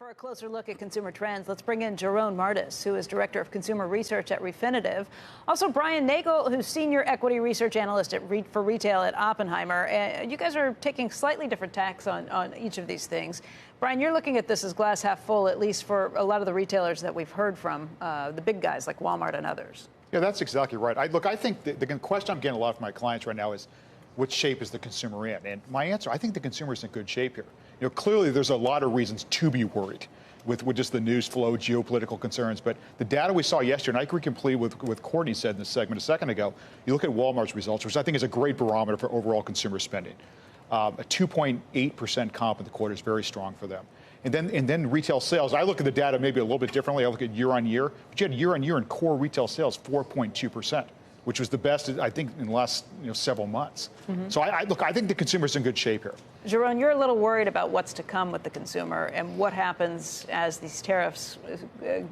For a closer look at consumer trends, let's bring in Jharonne Martis, who is Director of Consumer Research at Refinitiv. Also, Brian Nagel, who's Senior Equity Research Analyst for Retail at Oppenheimer. You guys are taking slightly different tacks on each of these things. Brian, you're looking at this as glass half full, at least for a lot of the retailers that we've heard from, the big guys like Walmart and others. Yeah, that's exactly right. I think the question I'm getting a lot from my clients right now is, what shape is the consumer in? And my answer, I think the consumer is in good shape here. Clearly there's a lot of reasons to be worried with just the news flow, geopolitical concerns. But the data we saw yesterday, and I agree completely with what Courtney said in the segment a second ago, you look at Walmart's results, which I think is a great barometer for overall consumer spending. A 2.8% comp in the quarter is very strong for them. And then retail sales, I look at the data maybe a little bit differently. I look at year on year, but you had year on year in core retail sales 4.2%. Which was the best, I think, in the last several months. Mm-hmm. So I think the consumer's in good shape here. Jharonne, you're a little worried about what's to come with the consumer and what happens as these tariffs,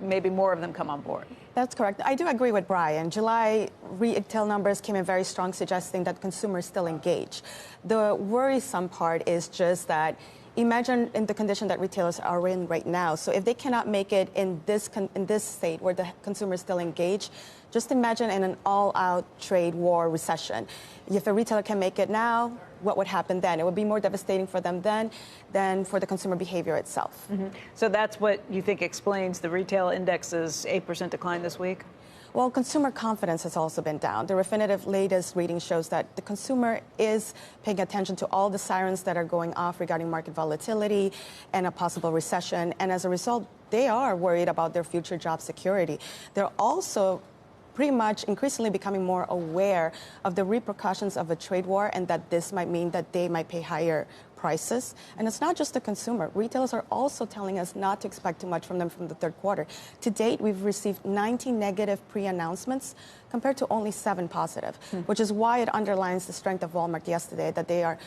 maybe more of them come on board. That's correct. I do agree with Brian. July retail numbers came in very strong, suggesting that consumers still engaged. The worrisome part is just that imagine in the condition that retailers are in right now. So if they cannot make it in this state where the consumer is still engaged, just imagine in an all-out trade war recession. If a retailer can make it now, what would happen then? It would be more devastating for them then than for the consumer behavior itself. Mm-hmm. So that's what you think explains the retail index's 8% decline this week? Well, consumer confidence has also been down. The Refinitiv latest reading shows that the consumer is paying attention to all the sirens that are going off regarding market volatility and a possible recession. And as a result, they are worried about their future job security. They're also pretty much increasingly becoming more aware of the repercussions of a trade war and that this might mean that they might pay higher prices. And it's not just the consumer. Retailers are also telling us not to expect too much from them from the third quarter. To date, we've received 19 negative pre-announcements compared to only 7 positive, which is why it underlines the strength of Walmart yesterday, that they are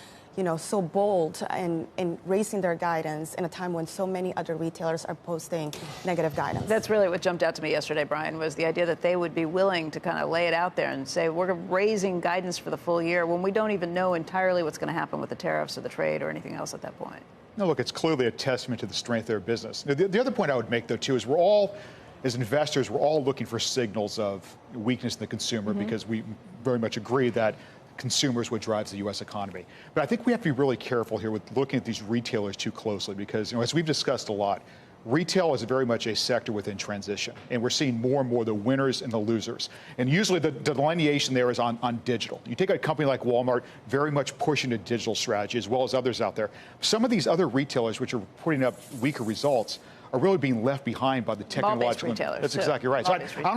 so bold in raising their guidance in a time when so many other retailers are posting negative guidance. That's really what jumped out to me yesterday, Brian, was the idea that they would be willing to kind of lay it out there and say, we're raising guidance for the full year when we don't even know entirely what's going to happen with the tariffs or the trade or anything else at that point. No, look, it's clearly a testament to the strength of their business. The other point I would make, though, too, is we're all, as investors, we're all looking for signals of weakness in the consumer because we very much agree that consumers what drives the U.S. economy. But I think we have to be really careful here with looking at these retailers too closely because, as we've discussed a lot, retail is very much a sector within transition. And we're seeing more and more the winners and the losers. And usually the delineation there is on digital. You take a company like Walmart, very much pushing a digital strategy, as well as others out there. Some of these other retailers, which are putting up weaker results, are really being left behind by the technological retailers. That's exactly right. So I don't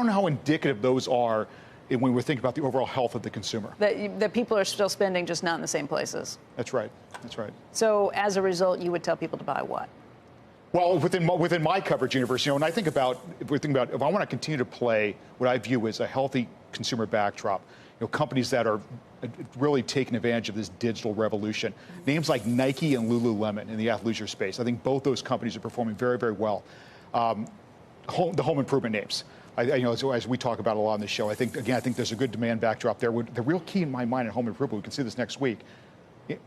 know how indicative those are when we're thinking about the overall health of the consumer. That people are still spending, just not in the same places. That's right. That's right. So as a result, you would tell people to buy what? Well, within my coverage universe, when I think about, if I want to continue to play what I view as a healthy consumer backdrop, companies that are really taking advantage of this digital revolution, names like Nike and Lululemon in the athleisure space, I think both those companies are performing very, very well. The home improvement names. As we talk about a lot on the show, I think there's a good demand backdrop there. The real key in my mind at home improvement, we can see this next week,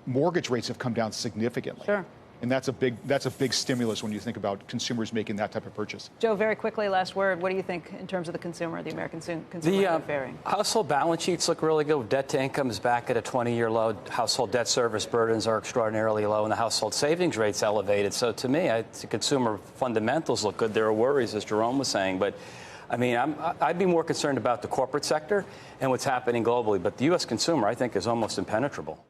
mortgage rates have come down significantly. Sure. And that's a big stimulus when you think about consumers making that type of purchase. Joe, very quickly, last word. What do you think in terms of the consumer, the American consumer faring? Household balance sheets look really good. Debt to income is back at a 20-year low. Household debt service burdens are extraordinarily low, and the household savings rate's elevated. So to me, the consumer fundamentals look good. There are worries, as Jharonne was saying, but I mean, I'd be more concerned about the corporate sector and what's happening globally. But the U.S. consumer, I think, is almost impenetrable.